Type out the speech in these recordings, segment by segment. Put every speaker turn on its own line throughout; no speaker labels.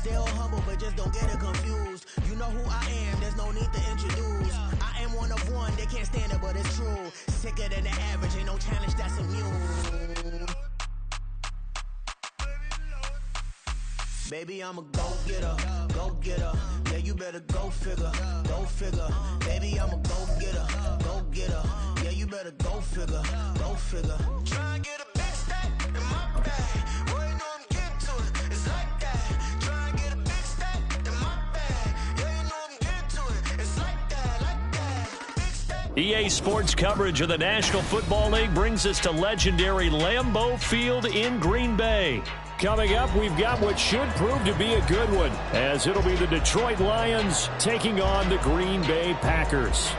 Still humble, but just don't get it confused. You know who I am, there's no need to introduce. I am one of one, they can't stand it, but it's true. Sicker than the average, ain't no challenge that's immune. Baby, I'm a go-getter, go-getter. Yeah, you better go figure, go figure. Baby, I'm a go-getter, go-getter. Yeah, you better go figure, go figure. Try and get a big stack in my bag. Boy, you know I'm getting to it, it's like that. Try and get a big stack in my bag. Yeah, you know I'm getting to it, it's like that, like that. Big stack.
EA Sports coverage of the National Football League brings us to legendary Lambeau Field in Green Bay. Coming up, we've got what should prove to be a good one, as it'll be the Detroit Lions taking on the Green Bay Packers.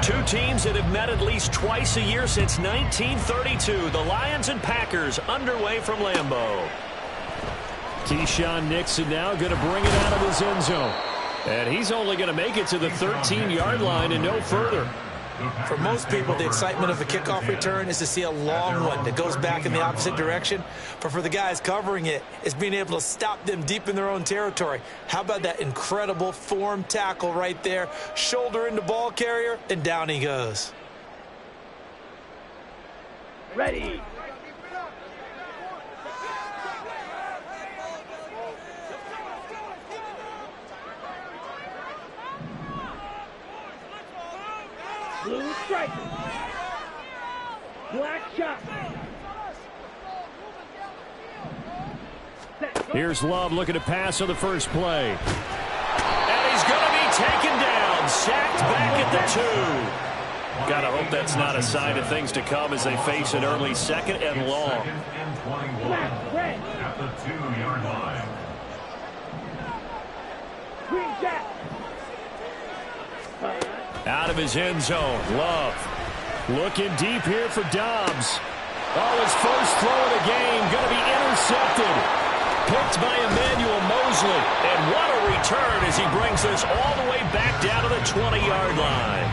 Two teams that have met at least twice a year since 1932. The Lions and Packers underway from Lambeau. Keyshawn Nixon now going to bring it out of his end zone. And he's only going to make it to the 13-yard line and no further.
For most people, the excitement of a kickoff return is to see a long one that goes back in the opposite direction. But for the guys covering it, it's being able to stop them deep in their own territory. How about that incredible form tackle right there? Shoulder into ball carrier, and down he goes.
Ready. Blue stripe. Black shot.
Here's Love looking to pass on the first play. And he's going to be taken down. Sacked back at the 2. Gotta hope that's not a sign of things to come as they face an early second and long.
At the 2-yard line. Green jack.
Out of his end zone, Love. Looking deep here for Dobbs. Oh, his first throw of the game going to be intercepted. Picked by Emmanuel Mosley. And what a return as he brings this all the way back down to the 20-yard line.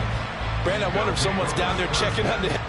Brandon, I wonder if someone's down there checking on the...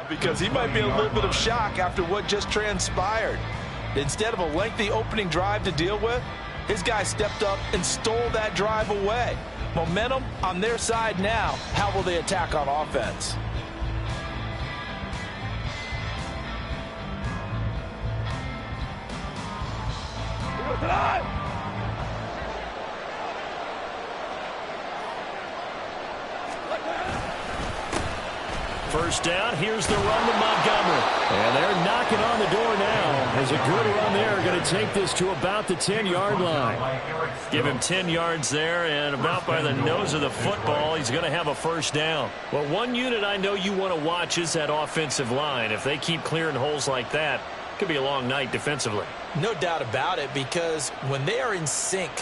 Because he might be a little bit of shock after what just transpired. Instead of a lengthy opening drive to deal with, his guy stepped up and stole that drive away. Momentum on their side now. How will they attack on offense?
First down, here's the run to Montgomery. And they're knocking on the door now. As a good run there, going to take this to about the 10-yard line. Give him 10 yards there, and about by the nose of the football, he's going to have a first down. Well, one unit I know you want to watch is that offensive line. If they keep clearing holes like that, it could be a long night defensively.
No doubt about it, because when they are in sync,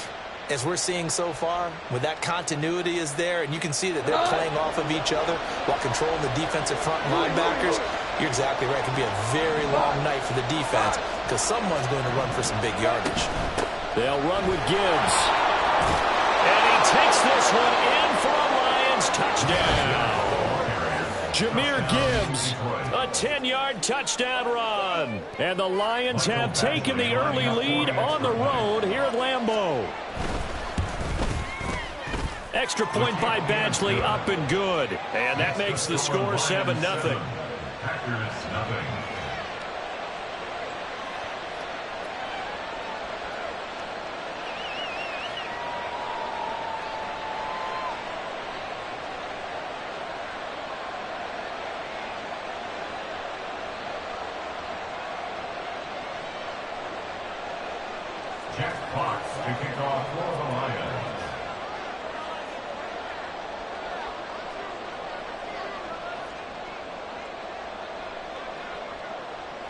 as we're seeing so far, when that continuity is there, and you can see that they're playing off of each other while controlling the defensive front linebackers, you're exactly right. It could be a very long night for the defense because someone's going to run for some big yardage.
They'll run with Gibbs. And he takes this one in for a Lions touchdown. Jahmyr Gibbs, a 10-yard touchdown run. And the Lions have taken the early lead on the road here at Lambeau. Extra point by Badgley, up and good. And that makes the score 7-0.
Packers, nothing. Jack Fox to kick off for the Lions.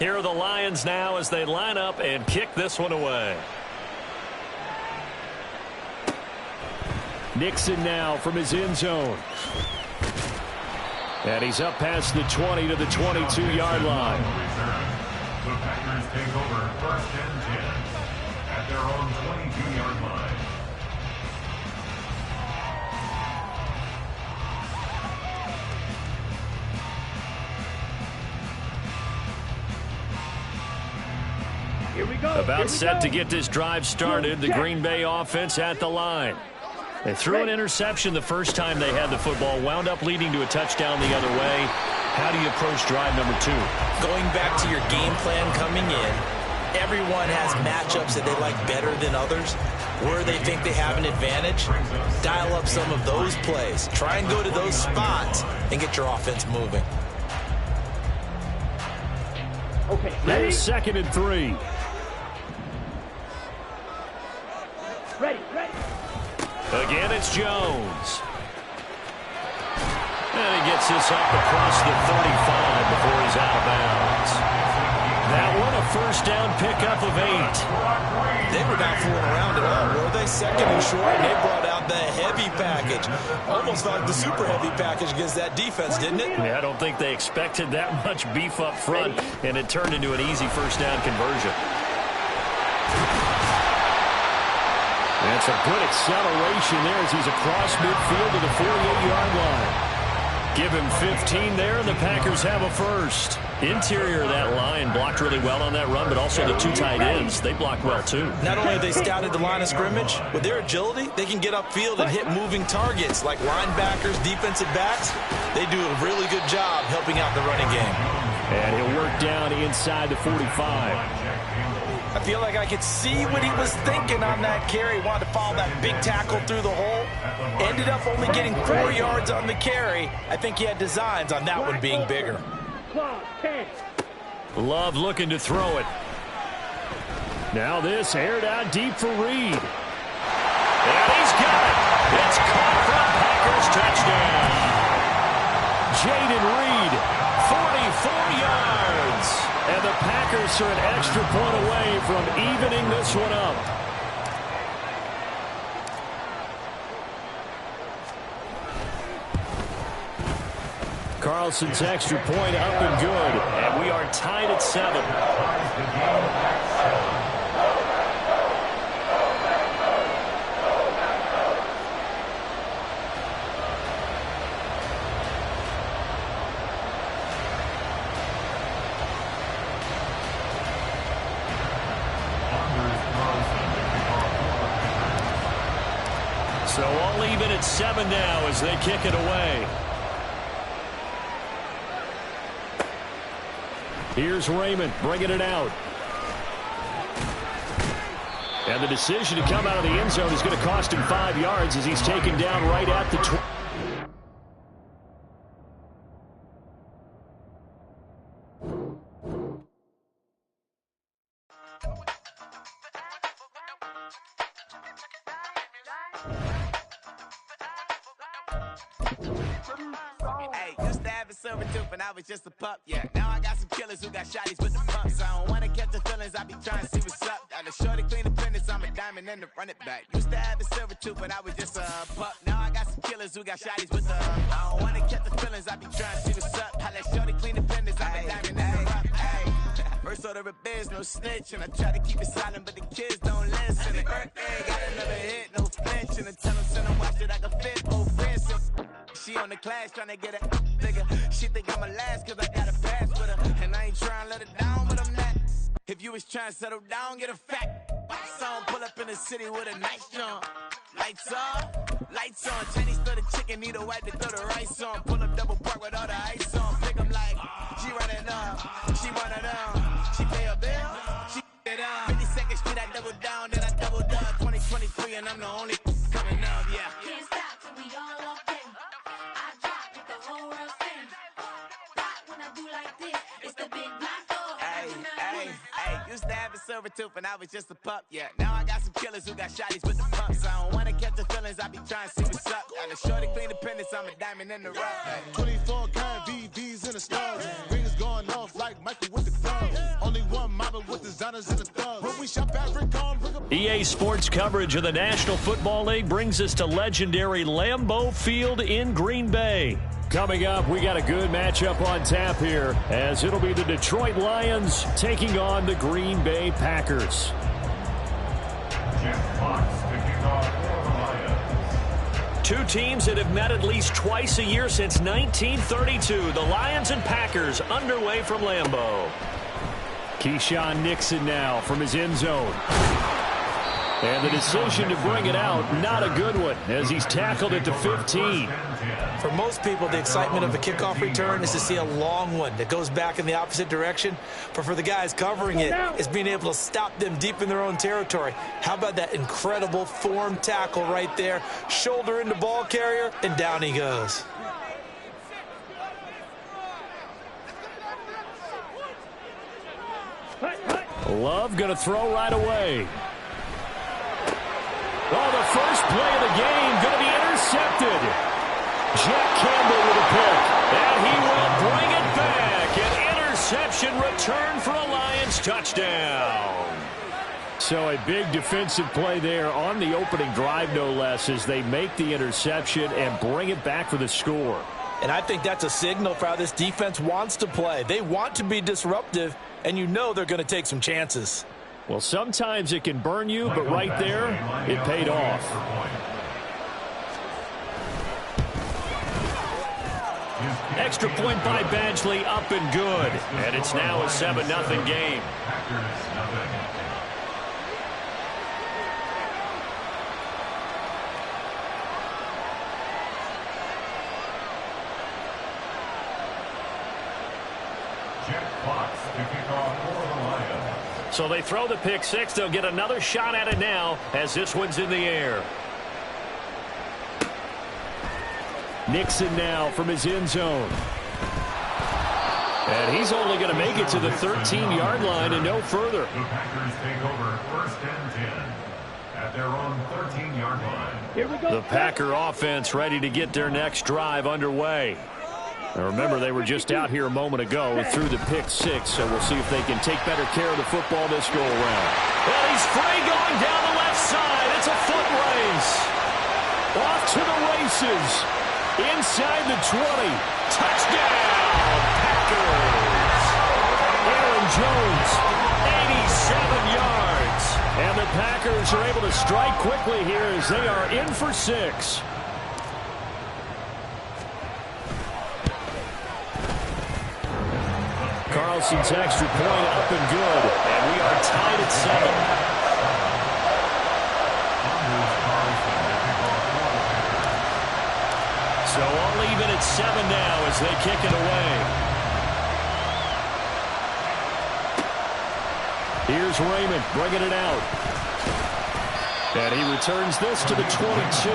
Here are the Lions now as they line up and kick this one away. Nixon now from his end zone. And he's up past the 20 to the 22-yard line.
The Packers take over first and 10 at their own 22-yard line.
Here we go.
About set to get this drive started. The Green Bay offense at the line. They threw an interception the first time they had the football, wound up leading to a touchdown the other way. How do you approach drive number 2?
Going back to your game plan coming in, everyone has matchups that they like better than others. Where they think they have an advantage, dial up some of those plays. Try and go to those spots and get your offense moving.
Okay, ready?
There's 2nd and 3.
Ready.
Again, it's Jones. And he gets this up across the 35 before he's out of bounds. That one a first down pickup of 8.
They were not fooling around at all, were they? 2nd and short, and they brought out the heavy package. Almost like the super heavy package against that defense, didn't it?
Yeah, I don't think they expected that much beef up front, and it turned into an easy first down conversion. That's a good acceleration there as he's across midfield to the 48-yard line. Give him 15 there, and the Packers have a first. Interior of that line blocked really well on that run, but also the 2 tight ends, they blocked well too.
Not only have they scouted the line of scrimmage, with their agility, they can get upfield and hit moving targets like linebackers, defensive backs. They do a really good job helping out the running game.
And he'll work down inside the 45.
I feel like I could see what he was thinking on that carry. Wanted to follow that big tackle through the hole. Ended up only getting 4 yards on the carry. I think he had designs on that one being bigger.
Love looking to throw it. Now this aired out deep for Reed. And he's got it. It's caught from Packers touchdown. Jaden Reed, 44 yards. And the Packers are an extra point away from evening this one up. Carlson's extra point up and good. And we are tied at 7. So all even at 7 now as they kick it away. Here's Raymond bringing it out. And the decision to come out of the end zone is going to cost him 5 yards as he's taken down right at the 20.
Hey, used to have a silver tooth and I was just a pup, yeah. Now I got some killers who got shotties with the pumps. I don't wanna catch the feelings, I be trying to see what's up. Got a shorty clean the fitness, I'm a diamond and to run it back. Used to have a silver tooth but I was just a pup. Now I got some killers who got shotties with the I don't wanna catch the feelings, I be trying to see what's up. I let shorty clean the fitness, I'm a diamond and to run it back. First order of biz, no snitch, and I try to keep it silent, but the kids don't listen. And birthday, got another hit, no flinch, and I tell them send them watch it, I can fit, oh fancy. She on the class trying to get a nigga. She think I'm a last cause I got a pass with her. And I ain't trying to let her down, but I'm not. If you was trying to settle down, get a fact. Song pull up in the city with a nice jump. Lights on. Chinese throw the chicken, need a wipe to throw the rice on. Pull up double park with all the ice on. Pick 'em like, she running up, she running down. She pay a bill, she it up. 52nd Street, I double down, then I double up. 2023, and I'm the only coming up, yeah.
Can't stop till we all up in. I drop with the whole world spin. Rock when I do like this, it's the big black dog.
Hey, used to have a silver tooth and I was just a pup, yeah. Now I got some killers who got shotties with the pumps. I don't wanna catch the feelings, I be trying to see what's up. Got a shorty clean the pennies, I'm a diamond in the rough. Hey.
24 karat VVs in the stars. Rings going off like Michael with the clubs. Only one mobbing with designers in the thugs. When we shop fabric on, bring a
EA Sports coverage of the National Football League brings us to legendary Lambeau Field in Green Bay. Coming up, we got a good matchup on tap here as it'll be the Detroit Lions taking on the Green Bay Packers.
Jeff Fox kicking off for the Lions.
Two teams that have met at least twice a year since 1932. The Lions and Packers underway from Lambeau. Keyshawn Nixon now from his end zone. And the decision to bring it out, not a good one, as he's tackled at the 15.
For most people, the excitement of a kickoff return is to see a long one that goes back in the opposite direction. But for the guys covering it, it's being able to stop them deep in their own territory. How about that incredible form tackle right there? Shoulder into ball carrier, and down he goes.
Love going to throw right away. Oh, the first play of the game going to be intercepted. Jack Campbell with a pick, and he will bring it back. An interception return for a Lions touchdown. So a big defensive play there on the opening drive, no less, as they make the interception and bring it back for the score.
And I think that's a signal for how this defense wants to play. They want to be disruptive, and you know they're going to take some chances.
Well, sometimes it can burn you, but right there, it paid off. Extra point by Badgley, up and good. And it's now a 7-0 game.
Jeff Fox to kick off for the Lions.
So they throw the pick six. They'll get another shot at it now as this one's in the air. Nixon now from his end zone. And he's only going to make it to the 13-yard line and no further.
The Packers take over 1st and 10 at their own 13-yard line.
Here we go. The Packer offense ready to get their next drive underway. Now remember, they were just out here a moment ago through the pick six, so we'll see if they can take better care of the football this go-around. Well, he's free going down the left side. It's a foot race. Off to the races. Inside the 20. Touchdown, Packers. Aaron Jones, 87 yards. And the Packers are able to strike quickly here as they are in for 6. Carlson's extra point up and good. And we are tied at 7. So all even at 7 now as they kick it away. Here's Raymond bringing it out. And he returns this to the 22.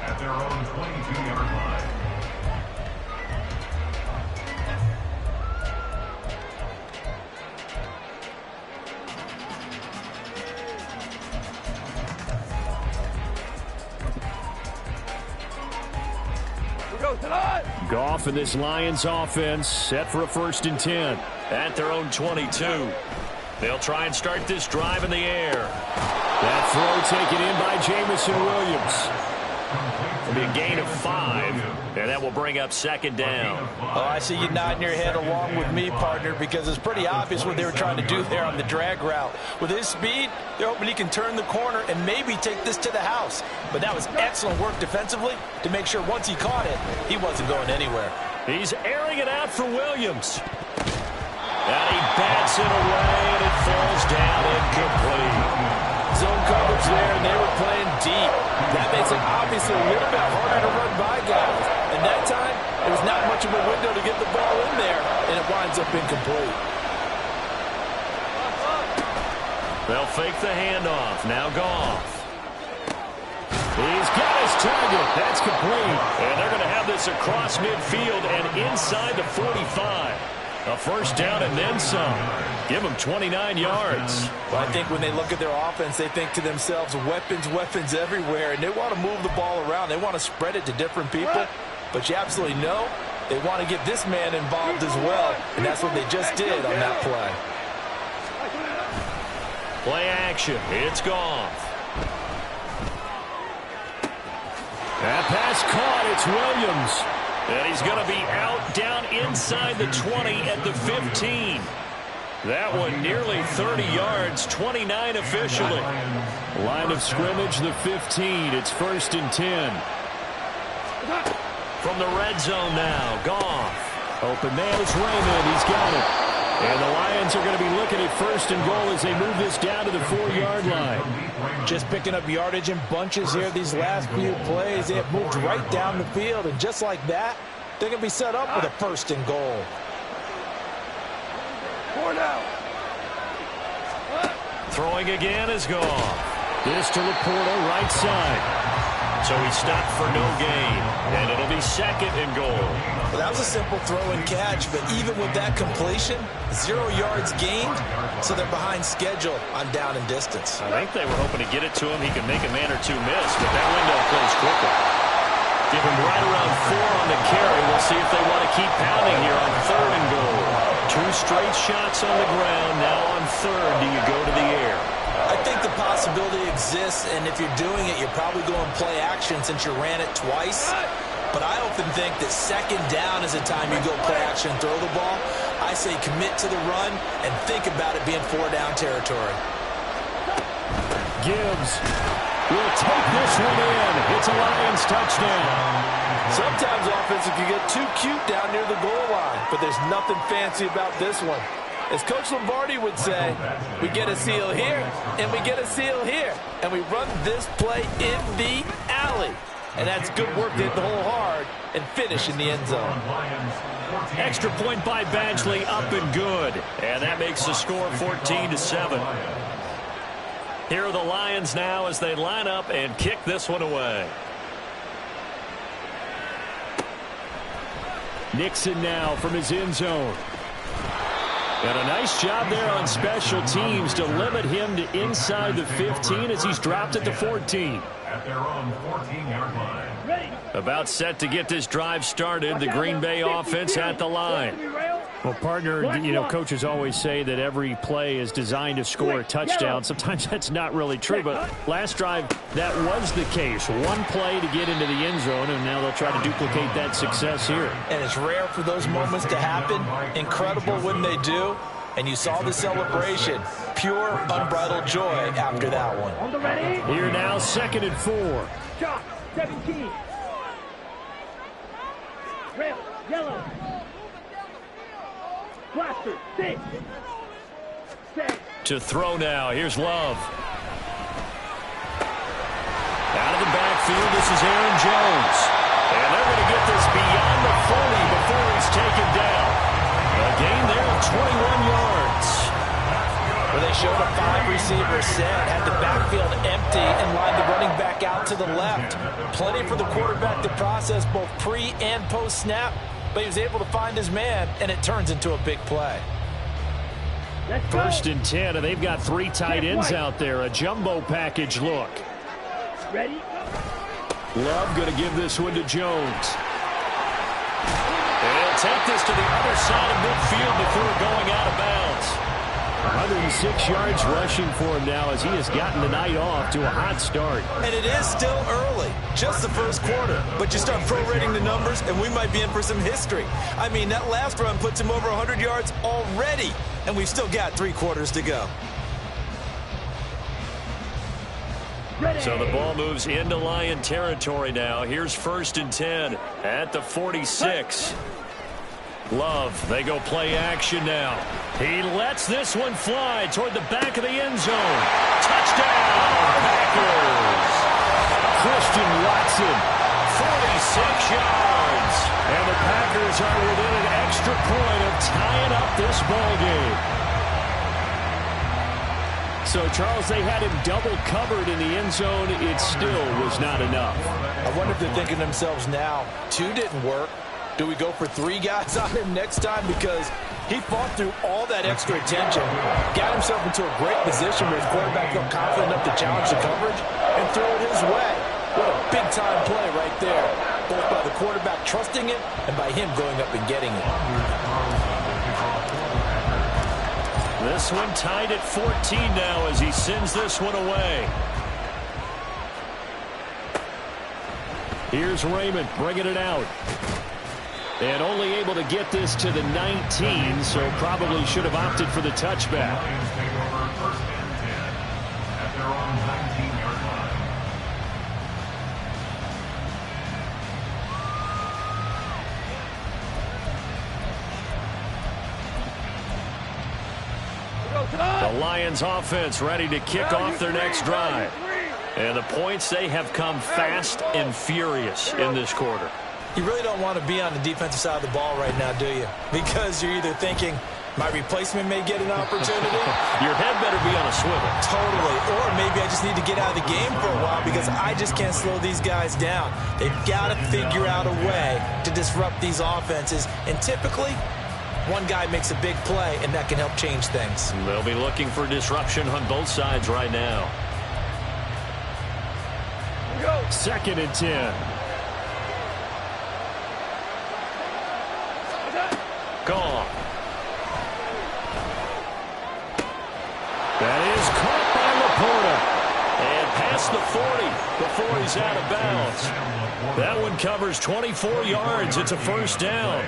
At their own 22-yard line.
Goff and this Lions offense set for a 1st and 10 at their own 22. They'll try and start this drive in the air. That throw taken in by Jamison Williams. It'll be a gain of 5, and that will bring up 2nd down.
Oh, I see you nodding your head along with me, partner, because it's pretty obvious what they were trying to do there on the drag route. With his speed, they're hoping he can turn the corner and maybe take this to the house. But that was excellent work defensively to make sure once he caught it, he wasn't going anywhere.
He's airing it out for Williams. And he bats it away, and it falls down incomplete.
Zone coverage there, and they were playing deep. That makes it obviously a little bit harder to run by guys. And that time, there was not much of a window to get the ball in there, and it winds up incomplete.
They'll fake the handoff. Now Goff. He's got his target. That's complete. And they're going to have this across midfield and inside the 45. A 1st down and then some. Give them 29 yards.
Well, I think when they look at their offense, they think to themselves, weapons, weapons everywhere, and they want to move the ball around. They want to spread it to different people, but you absolutely know they want to get this man involved as well, and that's what they just did on that play.
Play action. It's Goff. That pass caught. It's Williams. And he's going to be out down inside the 20 at the 15. That one nearly 30 yards, 29 officially. Line of scrimmage, the 15. It's 1st and 10. From the red zone now, Goff. Open man is Raymond. He's got it. And the Lions are going to be looking at 1st and goal as they move this down to the 4-yard line.
Just picking up yardage in bunches here these last few plays. They have moved right down the field, and just like that, they're going to be set up with a 1st and goal.
4 now.
Throwing again is Goff. This to Laporta, right side. So he stopped for no gain, and it'll be 2nd and goal.
Well, that was a simple throw and catch, but even with that completion, 0 yards gained, so they're behind schedule on down and distance.
I think they were hoping to get it to him. He could make a man or two miss, but that window closed quickly. Give him right around 4 on the carry. We'll see if they want to keep pounding here on 3rd and goal. 2 straight shots on the ground. Now on 3rd, do you go to the air?
I think the possibility exists, and if you're doing it, you're probably going play action since you ran it twice. But I often think that 2nd down is the time you go play action and throw the ball. I say commit to the run and think about it being 4-down territory.
Gibbs. will take this one in. It's a Lions touchdown.
Sometimes offense can get too cute down near the goal line, but there's nothing fancy about this one. As Coach Lombardi would say, we get a seal here, and we get a seal here, and we run this play in the alley. And that's good work to hit the hole hard and finish in the end zone.
Extra point by Badgley, up and good. And that makes the score 14-7. Here are the Lions now as they line up and kick this one away. Nixon now from his end zone. And a nice job there on special teams to limit him to inside the 15 as he's dropped at the 14.
At their own 14-yard line.
About set to get this drive started, the Green Bay offense at the line. Well, partner, you know, coaches always say that every play is designed to score a touchdown. Sometimes that's not really true, but last drive, that was the case. One play to get into the end zone, and now they'll try to duplicate that success here.
And it's rare for those moments to happen. Incredible when they do. And you saw the celebration. Pure, unbridled joy after that one.
Here now, 2nd and 4.
Chop, 17. Red, yellow. Blaster, 6.
To throw now. Here's Love. Out of the backfield, this is Aaron Jones. And they're going to get this beyond the 40 before he's taken down. A gain there of 21 yards.
Where they showed a 5-receiver set, had the backfield empty, and lined the running back out to the left. Plenty for the quarterback to process both pre- and post-snap, but he was able to find his man, and it turns into a big play.
1st and 10, and they've got 3 tight ends out there. A jumbo package look.
Ready?
Love going to give this one to Jones. And he'll take this to the other side of midfield before going out of bounds. 106 yards rushing for him now as he has gotten the night off to a hot start.
And it is still early, just the first quarter. But you start prorating the numbers, and we might be in for some history. I mean, that last run puts him over 100 yards already, and we've still got 3 quarters to go.
So the ball moves into Lion territory now. Here's 1st and 10 at the 46. Love, they go play action now. He lets this one fly toward the back of the end zone. Touchdown, Packers! Christian Watson, 46 yards. And the Packers are within an extra point of tying up this ball game. So, Charles, they had him double covered in the end zone. It still was not enough.
I wonder if they're thinking to themselves now, 2 didn't work. Do we go for 3 guys on him next time? Because he fought through all that extra attention, got himself into a great position where his quarterback felt confident enough to challenge the coverage and throw it his way. What a big-time play right there, both by the quarterback trusting it and by him going up and getting it.
This one tied at 14 now as he sends this one away. Here's Raymond bringing it out. And only able to get this to the 19, so probably should have opted for the touchback.
Lions take over 1st and 10 at their own 19-yard line.
The Lions offense ready to kick off their next drive. And the points, they have come fast and furious in this quarter.
You really don't want to be on the defensive side of the ball right now, do you? Because you're either thinking, my replacement may get an opportunity.
Your head better be on a swivel.
Totally. Or maybe I just need to get out of the game for a while because I just can't slow these guys down. They've got to figure out a way to disrupt these offenses. And typically, one guy makes a big play, and that can help change things.
They'll be looking for disruption on both sides right now. 2nd and 10. Gone. That is caught by Laporta. And past the 40 before he's out of bounds. That one covers 24 yards. It's a 1st down.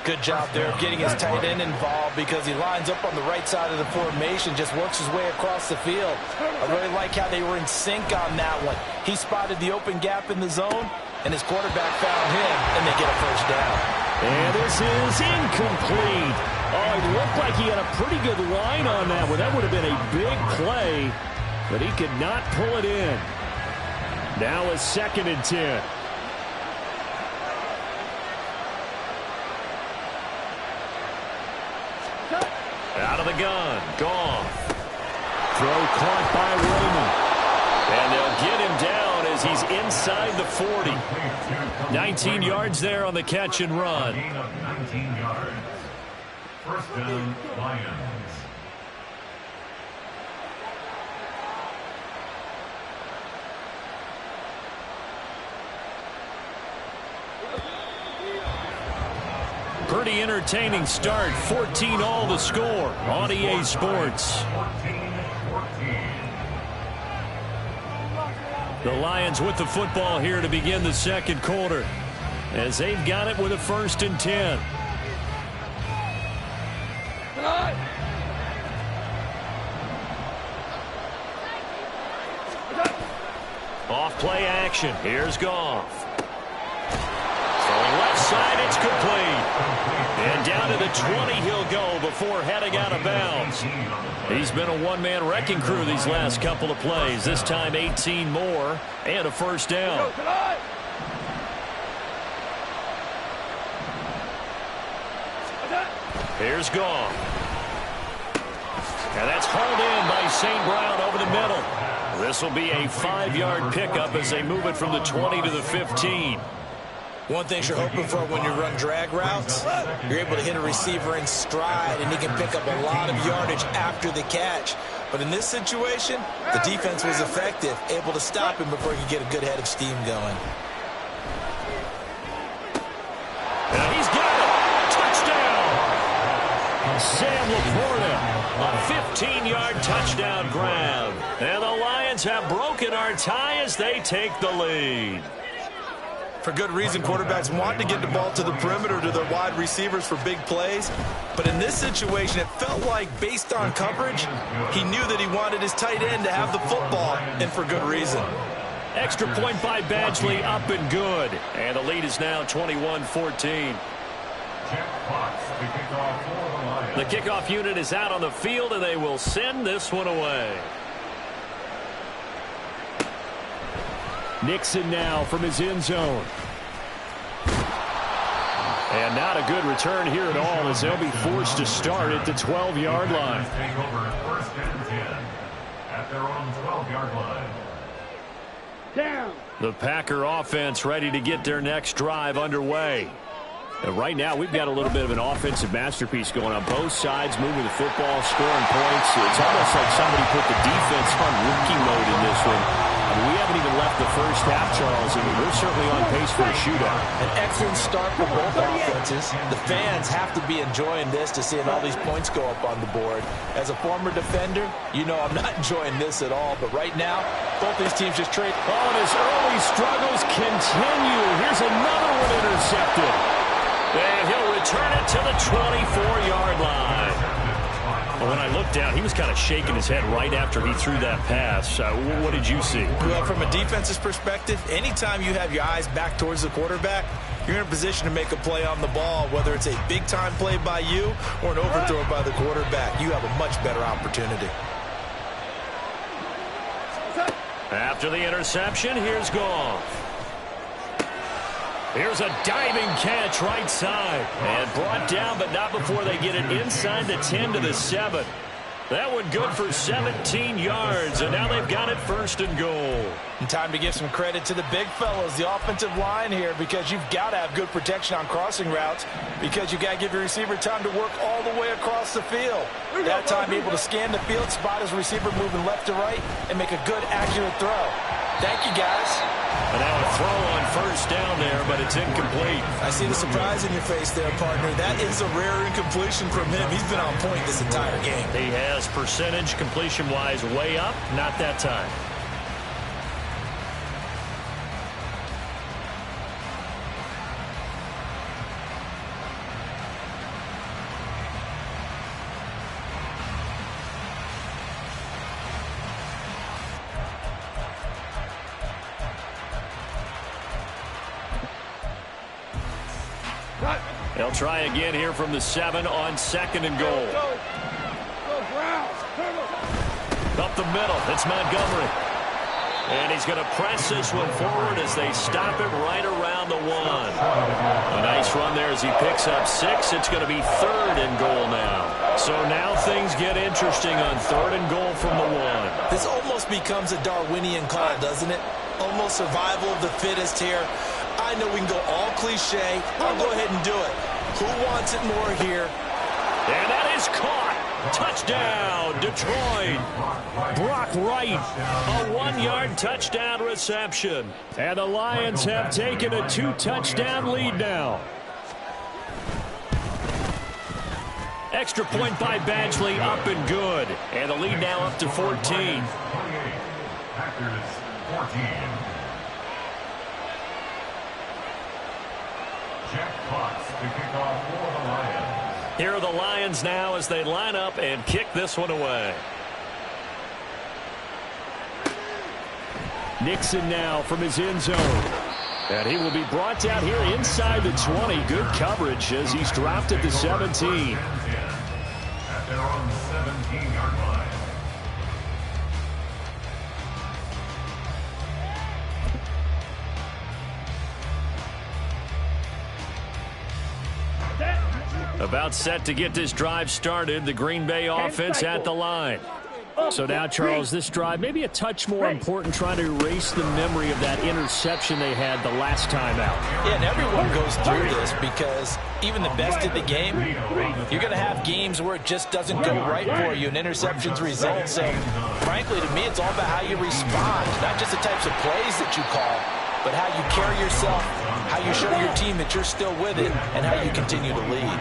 Good job there of getting his tight end involved because he lines up on the right side of the formation, just works his way across the field. I really like how they were in sync on that one. He spotted the open gap in the zone, and his quarterback found him, and they get a first down.
And this is incomplete. Oh, it looked like he had a pretty good line on that one. That would have been a big play, but he could not pull it in. Now a 2nd and 10. Out of the gun. Goff. Throw caught by Raymond. And they'll get him down as he's inside the 40. 19 yards there on the catch and run.
19 yards. First down, Lions.
Pretty entertaining start. 14-all the score on EA Sports.
14-14.
The Lions with the football here to begin the second quarter as they've got it with a 1st and 10. Off play action. Here's Goff. Throwing left side, it's complete. And down to the 20 he'll go before heading out of bounds. He's been a one-man wrecking crew these last couple of plays. This time 18 more and a first down. Here's Goff. And that's hauled in by St. Brown over the middle. This will be a 5-yard pickup as they move it from the 20 to the 15.
One thing you're hoping for when you run drag routes, you're able to hit a receiver in stride, and he can pick up a lot of yardage after the catch. But in this situation, the defense was effective, able to stop him before he could get a good head of steam going.
And he's got it. Touchdown. Sam Laporta, a 15-yard touchdown grab. And the Lions have broken our tie as they take the lead.
For good reason, quarterbacks want to get the ball to the perimeter to their wide receivers for big plays. But in this situation, it felt like, based on coverage, he knew that he wanted his tight end to have the football, and for good reason.
Extra point by Badgley, up and good. And the lead is now 21-14.
Jeff Fox, the kickoff for the Lions.
The kickoff unit is out on the field, and they will send this one away. Nixon now from his end zone. And not a good return here at all as they'll be forced to start at the 12-yard line.
Take over 1st and 10 at their own 12-yard line.
Down.
The Packer offense ready to get their next drive underway. And right now, we've got a little bit of an offensive masterpiece going on. Both sides moving the football, scoring points. It's almost like somebody put the defense on rookie mode in this one. I mean, we haven't even left the first half, Charles, and we're certainly on pace for a shootout.
An excellent start for both offenses. The fans have to be enjoying this to seeing all these points go up on the board. As a former defender, you know I'm not enjoying this at all. But right now, both these teams just trade.
Oh, and his early struggles continue. Here's another one intercepted. And he'll return it to the 24-yard line. Well, when I looked down, he was kind of shaking his head right after he threw that pass. What did you see?
Well, from a defense's perspective, anytime you have your eyes back towards the quarterback, you're in a position to make a play on the ball, whether it's a big-time play by you or an overthrow by the quarterback. You have a much better opportunity.
After the interception, here's Goff. Here's a diving catch right side. And brought down, but not before they get it inside the 10 to the 7. That one good for 17 yards, and now they've got it 1st and goal.
And time to give some credit to the big fellas, the offensive line here, because you've got to have good protection on crossing routes, because you've got to give your receiver time to work all the way across the field. That time able to scan the field, spot his receiver moving left to right, and make a good, accurate throw. Thank you, guys.
And now a throw on 1st down there, but it's incomplete.
I see the surprise in your face there, partner. That is a rare incompletion from him. He's been on point this entire game.
He has percentage completion-wise way up, not that time. They'll try again here from the 7 on 2nd and goal. Up the middle, it's Montgomery. And he's going to press this one forward as they stop it right around the 1. A nice run there as he picks up 6. It's going to be 3rd and goal now. So now things get interesting on 3rd and goal from the 1.
This almost becomes a Darwinian call, doesn't it? Almost survival of the fittest here. I know we can go all cliche. I'll go ahead and do it. Who wants it more here?
And that is caught. Touchdown, Detroit. Brock Wright, a 1-yard touchdown reception. And the Lions have taken a 2-touchdown lead now. Extra point by Badgley, up and good. And the lead now up to 14.
Packers 14. Jack Potts to kick off for the Lions.
Here are the Lions now as they line up and kick this one away. Nixon now from his end zone. And he will be brought down here inside the 20. Good coverage as he's dropped at the 17.
At their own 17-yard line.
About set to get this drive started. The Green Bay offense at the line. So now, Charles, this drive maybe a touch more important, trying to erase the memory of that interception they had the last time out.
Yeah, and everyone goes through this because even the best in the game, you're going to have games where it just doesn't go right for you and interceptions result. So, frankly, to me, it's all about how you respond, not just the types of plays that you call, but how you carry yourself, how you show your team that you're still with it, and how you continue to lead.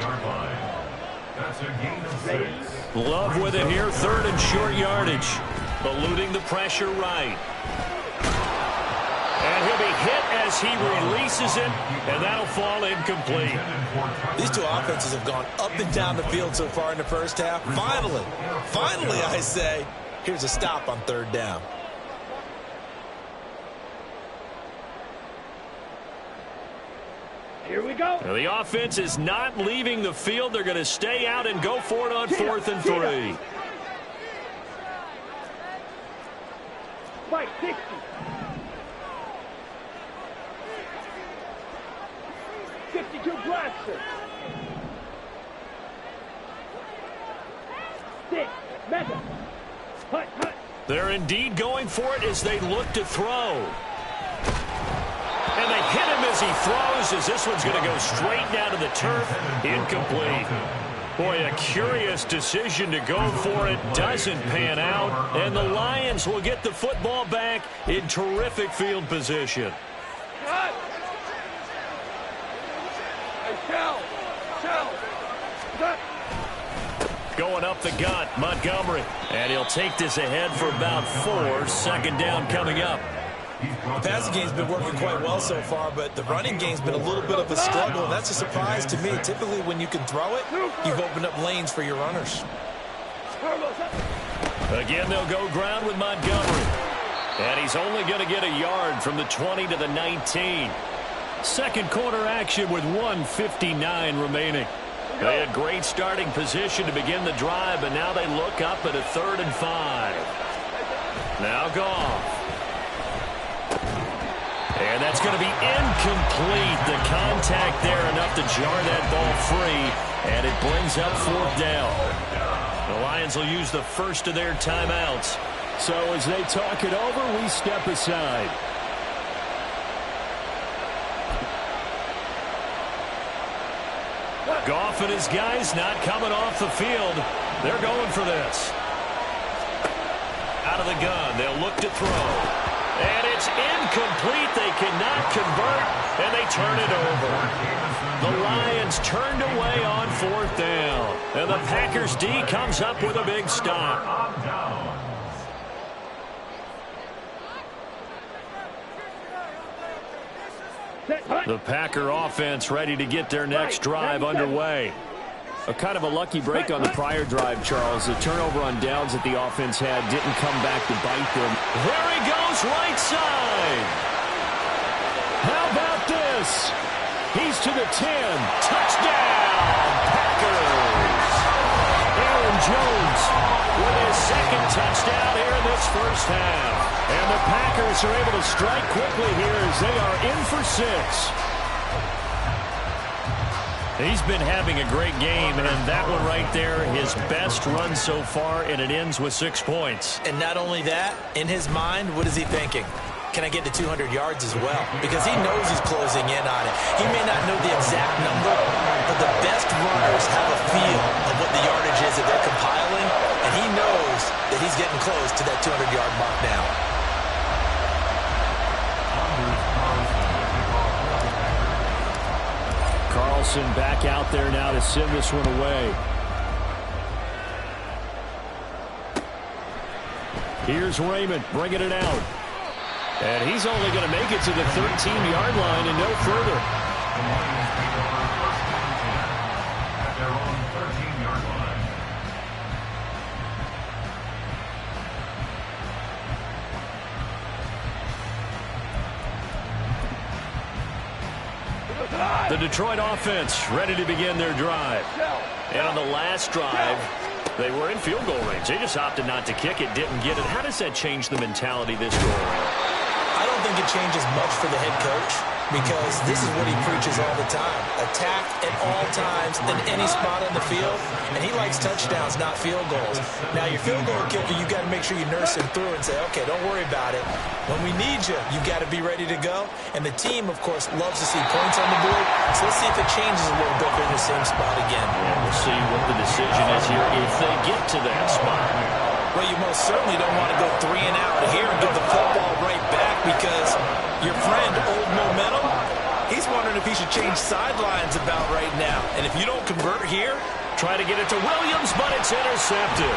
That's a gain of 6.
Love with it here, 3rd and short yardage. Eluding the pressure right. And he'll be hit as he releases it, and that'll fall incomplete.
These two offenses have gone up and down the field so far in the first half. Finally, I say, here's a stop on 3rd down.
Here we go.
Now the offense is not leaving the field. They're going to stay out and go for it on 4th and 3.
Mike, 60. Blackson. 6. Meta. Hut.
They're indeed going for it as they look to throw. And they hit him as he throws, as this one's going to go straight down to the turf. Incomplete. Boy, a curious decision to go for it. Doesn't pan out. And the Lions will get the football back in terrific field position. Going up the gut, Montgomery. And he'll take this ahead for about 4. 2nd down coming up.
The passing game's been working quite well so far, but the running game's been a little bit of a struggle, and that's a surprise to me. Typically, when you can throw it, you've opened up lanes for your runners.
Again, they'll go ground with Montgomery. And he's only going to get a yard from the 20 to the 19. 2nd quarter action with 1:59 remaining. They had great starting position to begin the drive, but now they look up at a 3rd and 5. Now Goff. And that's going to be incomplete. The contact there enough to jar that ball free, and it brings up 4th down. The Lions will use the first of their timeouts. So as they talk it over, we step aside. Goff and his guys not coming off the field. They're going for this. Out of the gun, they'll look to throw. And it's incomplete. They cannot convert, and they turn it over. The Lions turned away on 4th down. And the Packers D comes up with a big stop. The Packer offense ready to get their next drive underway. A kind of a lucky break on the prior drive, Charles. The turnover on downs that the offense had didn't come back to bite them. There he goes, right side. How about this? He's to the 10. Touchdown, Packers. Aaron Jones with his second touchdown here in this first half. And the Packers are able to strike quickly here as they are in for 6. He's been having a great game, and that one right there, his best run so far, and it ends with 6 points.
And not only that, in his mind, what is he thinking? Can I get to 200 yards as well? Because he knows he's closing in on it. He may not know the exact number, but the best runners have a feel of what the yardage is that they're compiling, and he knows that he's getting close to that 200-yard mark now.
Carlson back out there now to send this one away. Here's Raymond bringing it out. And he's only going to make it to the 13-yard line and no further.
At their own 13-yard line.
The Detroit offense ready to begin their drive. And on the last drive, they were in field goal range. They just opted not to kick it, didn't get it. How does that change the mentality this go around?
I don't think it changes much for the head coach because this is what he preaches all the time. Attack at all times in any spot on the field, and he likes touchdowns, not field goals. Now, your field goal kicker, you got to make sure you nurse him through and say, okay, don't worry about it. When we need you, you got to be ready to go. And the team, of course, loves to see points on the board, so let's see if it changes a little bit if they're in the same spot again.
And we'll see what the decision is here if they get to that spot.
Well, you most certainly don't want to go 3 and out here and give the football right back because your friend, Old Momentum, he's wondering if he should change sidelines about right now. And if you don't convert here,
try to get it to Williams, but it's intercepted.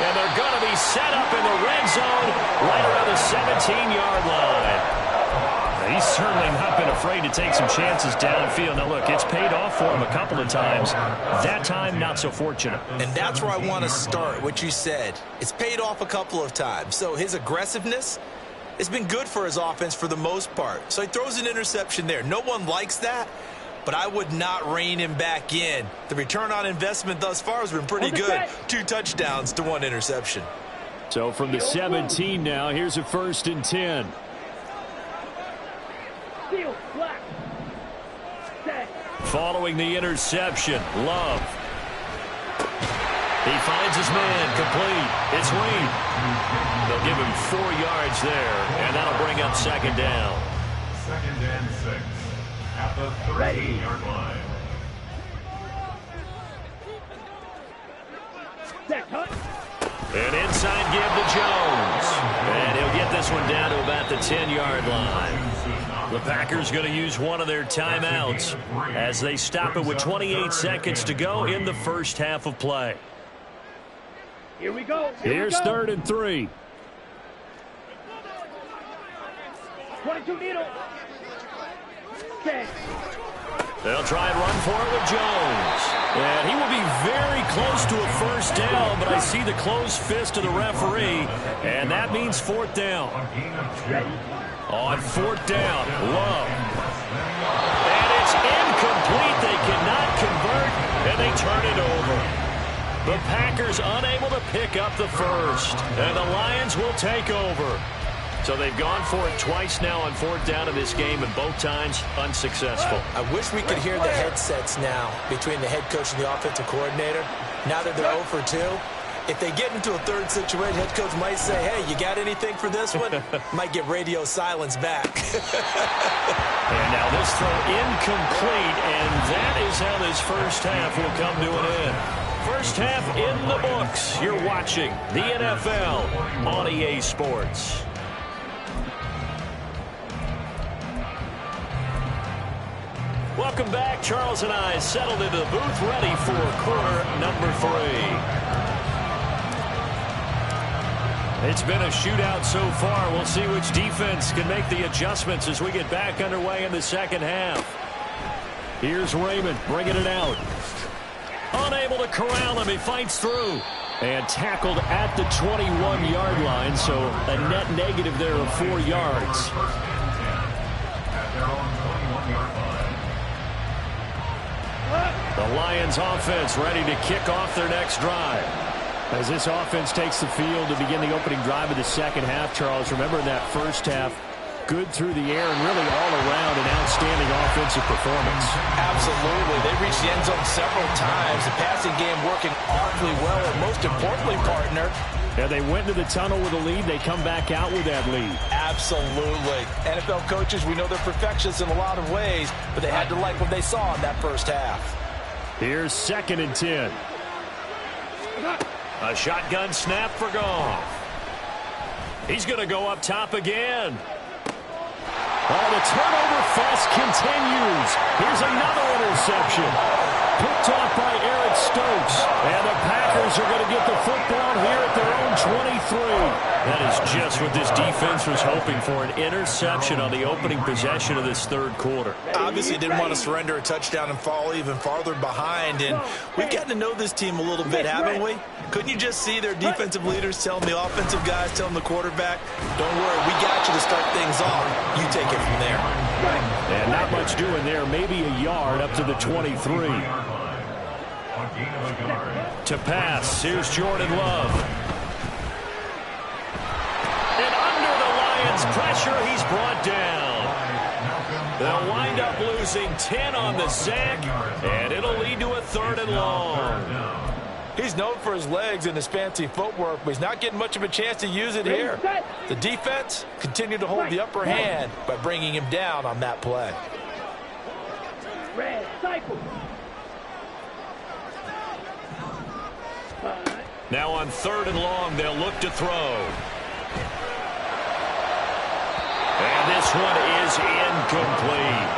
And they're going to be set up in the red zone right around the 17-yard line. He's certainly not been afraid to take some chances downfield. Now, look, it's paid off for him a couple of times. That time, not so fortunate.
And that's where I want to start, what you said. It's paid off a couple of times. So his aggressiveness has been good for his offense for the most part. So he throws an interception there. No one likes that, but I would not rein him back in. The return on investment thus far has been pretty good. 2 touchdowns to 1 interception.
So from the 17 now, here's a 1st and 10. Following the interception, Love. He finds his man, complete. It's Reed. They'll give him 4 yards there, and that'll bring up 2nd down.
2nd and 6 at the 13-yard line.
An inside give to Jones. And he'll get this one down to about the 10-yard line. The Packers going to use one of their timeouts as they stop it with 28 seconds to go in the first half of play.
Here we go.
Here's 3rd and 3.
22 needle. Okay.
They'll try and run for it with Jones. And he will be very close to a 1st down, but I see the closed fist of the referee, and that means 4th down. On 4th down, Love. And it's incomplete. They cannot convert, and they turn it over. The Packers unable to pick up the 1st, and the Lions will take over. So they've gone for it twice now on 4th down in this game, and both times unsuccessful.
I wish we could hear the headsets now between the head coach and the offensive coordinator. Now that they're 0 for 2, if they get into a 3rd situation, head coach might say, hey, you got anything for this one? Might get radio silence back.
And now this throw incomplete, and that is how this first half will come to an end. First half in the books. You're watching the NFL on EA Sports. Welcome back. Charles and I settled into the booth, ready for quarter number 3. It's been a shootout so far. We'll see which defense can make the adjustments as we get back underway in the second half. Here's Raymond bringing it out. Unable to corral him. He fights through. And tackled at the 21-yard line, so a net negative there of 4 yards.
At their own 21-yard line.
The Lions offense ready to kick off their next drive. As this offense takes the field to begin the opening drive of the second half, Charles, remember in that first half, good through the air and really all around an outstanding offensive performance.
Absolutely. They reached the end zone several times. The passing game working awfully well, and most importantly, partner,
yeah, they went to the tunnel with a lead. They come back out with that lead.
Absolutely. NFL coaches, we know they're perfectionists in a lot of ways, but they had to like what they saw in that first half.
Here's 2nd and 10. A shotgun snap for Goff. He's going to go up top again. Oh, the turnover fest continues. Here's another interception. Picked off by Eric Stokes. And the Packers are going to get the football here at their own 23. That is just what this defense was hoping for, an interception on the opening possession of this third quarter.
Obviously didn't want to surrender a touchdown and fall even farther behind. And we've gotten to know this team a little bit, haven't we? Couldn't you just see their defensive leaders telling the offensive guys, telling the quarterback, don't worry, we got you to start things off. You take it from there.
And not much doing there. Maybe a yard up to the 23. To pass, here's Jordan Love. And under the Lions' pressure, he's brought down. They'll wind up losing 10 on the sack, and it'll lead to a 3rd and long.
He's known for his legs and his fancy footwork, but he's not getting much of a chance to use it here. The defense continued to hold the upper hand by bringing him down on that play.
Red cycle.
Now on 3rd and long, they'll look to throw. And this one is incomplete.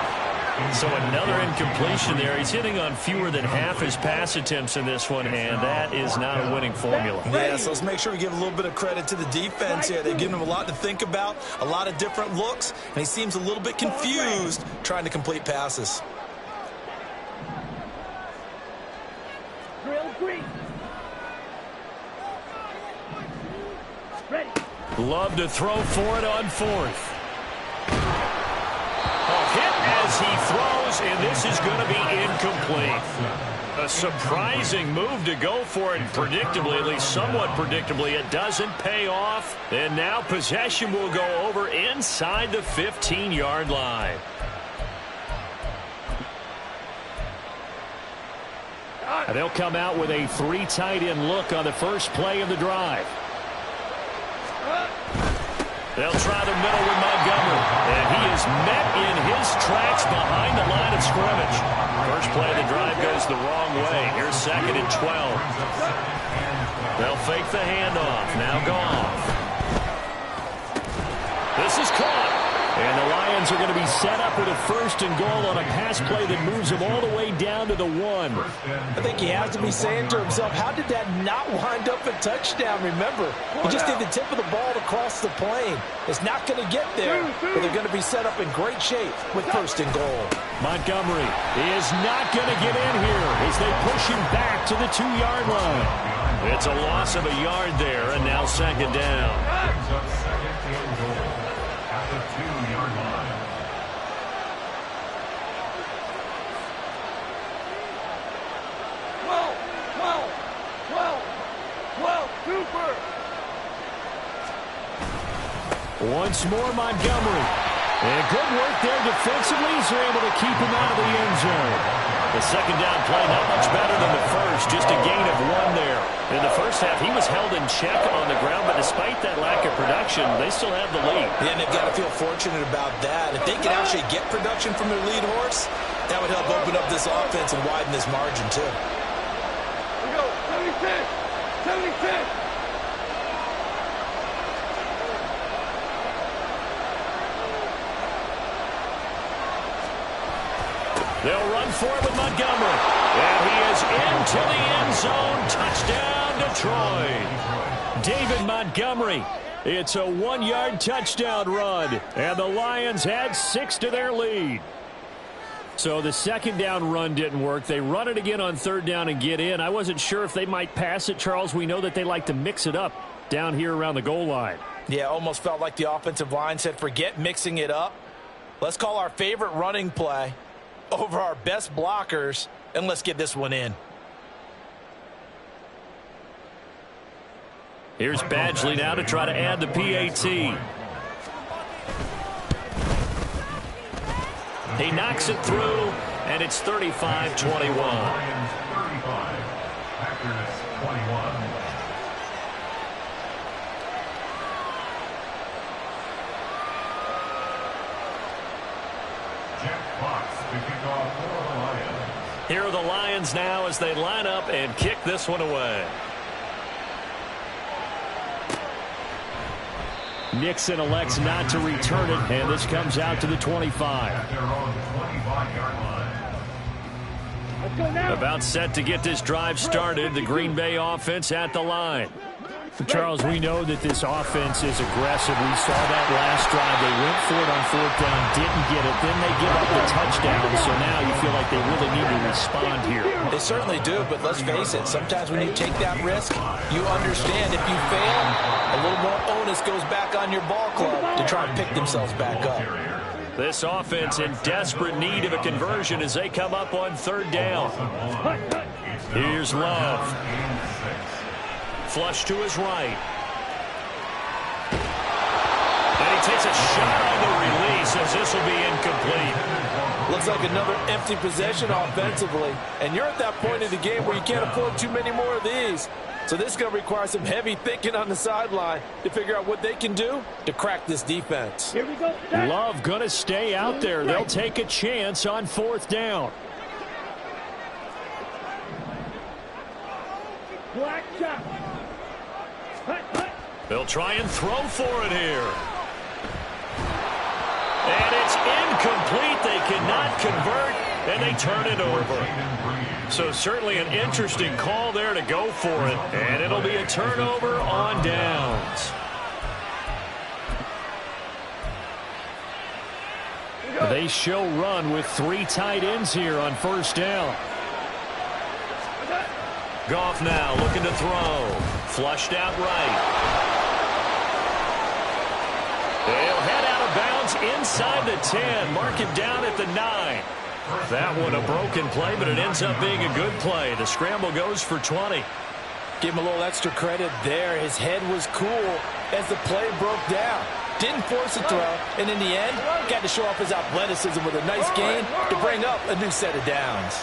So another incompletion there. He's hitting on fewer than half his pass attempts in this one, and that is not a winning formula.
Yeah, so let's make sure we give a little bit of credit to the defense here. They've given him a lot to think about, a lot of different looks, and he seems a little bit confused trying to complete passes.
Drill green. Ready.
Love to throw for it on 4th. Hit as he throws, and this is going to be incomplete. A surprising move to go for it, predictably, at least somewhat predictably. It doesn't pay off, and now possession will go over inside the 15-yard line. And they'll come out with a 3 tight end look on the first play of the drive. They'll try the middle with Montgomery, and he is met in his tracks behind the line of scrimmage. First play of the drive goes the wrong way. Here's 2nd and 12. They'll fake the handoff. Now Goff. This is caught. And the Lions are going to be set up with a 1st and goal on a pass play that moves them all the way down to the 1.
I think he has to be saying to himself, how did that not wind up a touchdown? Remember, he just did the tip of the ball to cross the plane. It's not going to get there, but they're going to be set up in great shape with 1st and goal.
Montgomery is not going to get in here as they push him back to the 2-yard line. It's a loss of a yard there, and now 2nd down.
The 2-yard line.
Super.
Once more, Montgomery. And good work there defensively. He's able to keep him out of the end zone. The 2nd down play not much better than the first. Just a gain of 1 there. In the first half, he was held in check on the ground, but despite that lack of production, they still have the lead.
Yeah, and they've got to feel fortunate about that. If they can actually get production from their lead horse, that would help open up this offense and widen this margin, too.
Here we go. 76. 76.
They'll run for it with Montgomery. And he is into the end zone. Touchdown, Detroit. David Montgomery. It's a 1-yard touchdown run. And the Lions add 6 to their lead. So the 2nd down run didn't work. They run it again on 3rd down and get in. I wasn't sure if they might pass it, Charles. We know that they like to mix it up down here around the goal line.
Yeah, almost felt like the offensive line said, forget mixing it up. Let's call our favorite running play over our best blockers and let's get this one in.
Here's Badgley now to try to add the PAT. He knocks it through, and it's 35-21.
Lions 35, Packers 21. Jack Fox to kick off for the Lions.
Here are the Lions now as they line up and kick this one away. Nixon elects not to return it, and this comes out to the 25.
At their own 25-yard line.
About set to get this drive started, the Green Bay offense at the line.
Charles, we know that this offense is aggressive. We saw that last drive. They went for it on 4th down, didn't get it. Then they give up the touchdown, so now you feel like they really need to respond here.
They certainly do, but let's face it, sometimes when you take that risk, you understand if you fail, a little more onus goes back on your ball club to try and pick themselves back up.
This offense in desperate need of a conversion as they come up on 3rd down. Here's Love. Flush to his right. And he takes a shot on the release as this will be incomplete.
Looks like another empty possession offensively, and you're at that point in the game where you can't afford too many more of these. So this is going to require some heavy thinking on the sideline to figure out what they can do to crack this defense.
Here we go.
Love going to stay out there. They'll take a chance on 4th down.
Black shot.
They'll try and throw for it here. And it's incomplete. They cannot convert, and they turn it over. So certainly an interesting call there to go for it, and it'll be a turnover on downs. They show run with 3 tight ends here on 1st down. Goff now looking to throw. Flushed out right. They'll head out of bounds inside the 10. Mark him down at the 9. That one a broken play, but it ends up being a good play. The scramble goes for 20.
Give him a little extra credit there. His head was cool as the play broke down. Didn't force a throw, and in the end, got to show off his athleticism with a nice gain to bring up a new set of downs.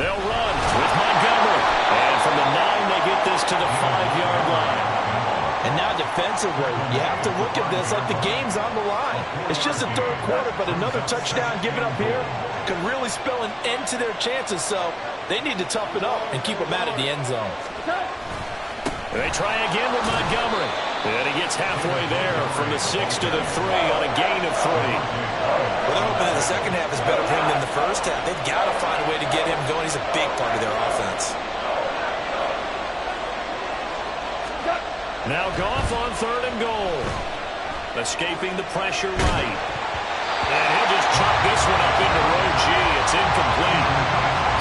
They'll run with Montgomery. And from the 9, they get this to the 5-yard line.
And now defensively, you have to look at this like the game's on the line. It's just a 3rd quarter, but another touchdown given up here could really spell an end to their chances. So they need to toughen up and keep them out of the end zone.
They try again with Montgomery. And he gets halfway there from the 6 to the 3 on a gain of 3.
Well, they're hoping that the second half is better for him than the first half. They've got to find a way to get him going. He's a big part of their offense.
Now Goff on 3rd and goal. Escaping the pressure right. And he'll just chop this one up into row G. It's incomplete.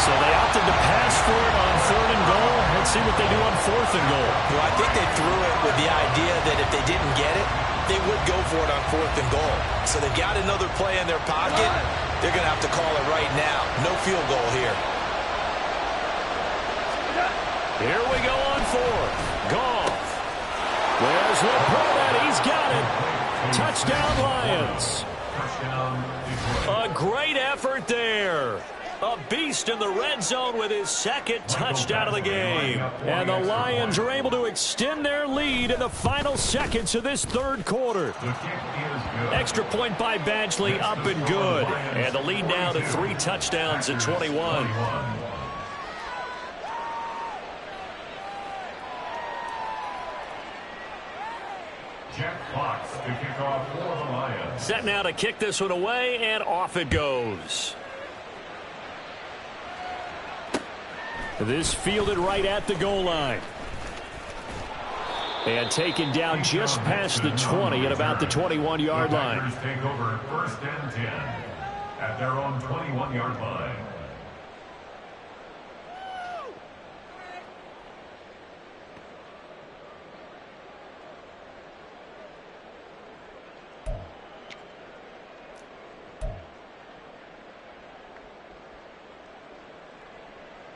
So they opted to pass for it on 3rd and goal. Let's see what they do on 4th and goal.
Well, I think they threw it with the idea that if they didn't get it, they would go for it on 4th and goal. So they've got another play in their pocket. They're going to have to call it right now. No field goal here.
Here we go on 4th. Goff. There's Laporta. He's got it. Touchdown, Lions. A great effort there. A beast in the red zone with his 2nd touchdown of the game. And the Lions are able to extend their lead in the final seconds of this 3rd quarter. Extra point by Badgley, up and good. And the lead now to 3 touchdowns at 21.
Jack Fox to kick off for the Lions.
Set now to kick this one away, and off it goes. This fielded right at the goal line. And taken down just past the 20 at about the 21-yard line.
Packers take over 1st and 10 at their own 21-yard line.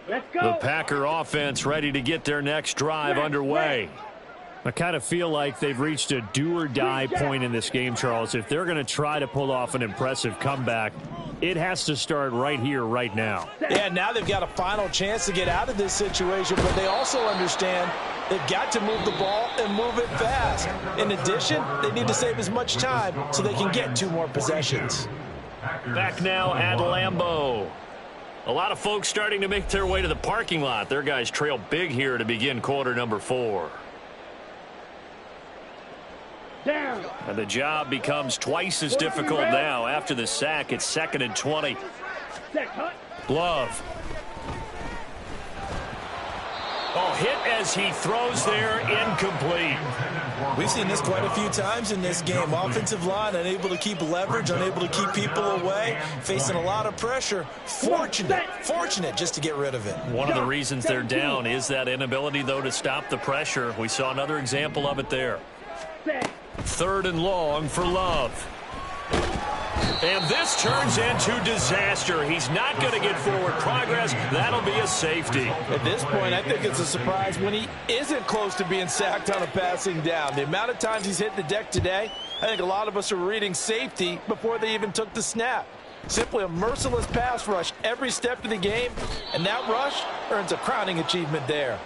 The Packer offense ready to get their next drive underway.
I kind of feel like they've reached a do-or-die point in this game, Charles. If they're going to try to pull off an impressive comeback, it has to start right here, right now.
Yeah, now they've got a final chance to get out of this situation, but they also understand they've got to move the ball and move it fast. In addition, they need to save as much time so they can get 2 more possessions.
Back now at Lambeau. A lot of folks starting to make their way to the parking lot. Their guys trail big here to begin quarter number 4.
Down.
And the job becomes twice as difficult now. After the sack, it's 2nd and 20. Glove. Oh, hit as he throws there, incomplete.
We've seen this quite a few times in this game. Offensive line unable to keep leverage, unable to keep people away, facing a lot of pressure. Fortunate just to get rid of it.
One of the reasons they're down is that inability, though, to stop the pressure. We saw another example of it there. 3rd and long for Love. And this turns into disaster. He's not going to get forward progress. That'll be a safety.
At this point, I think it's a surprise when he isn't close to being sacked on a passing down. The amount of times he's hit the deck today, I think a lot of us are reading safety before they even took the snap. Simply a merciless pass rush every step of the game, and that rush earns a crowning achievement there.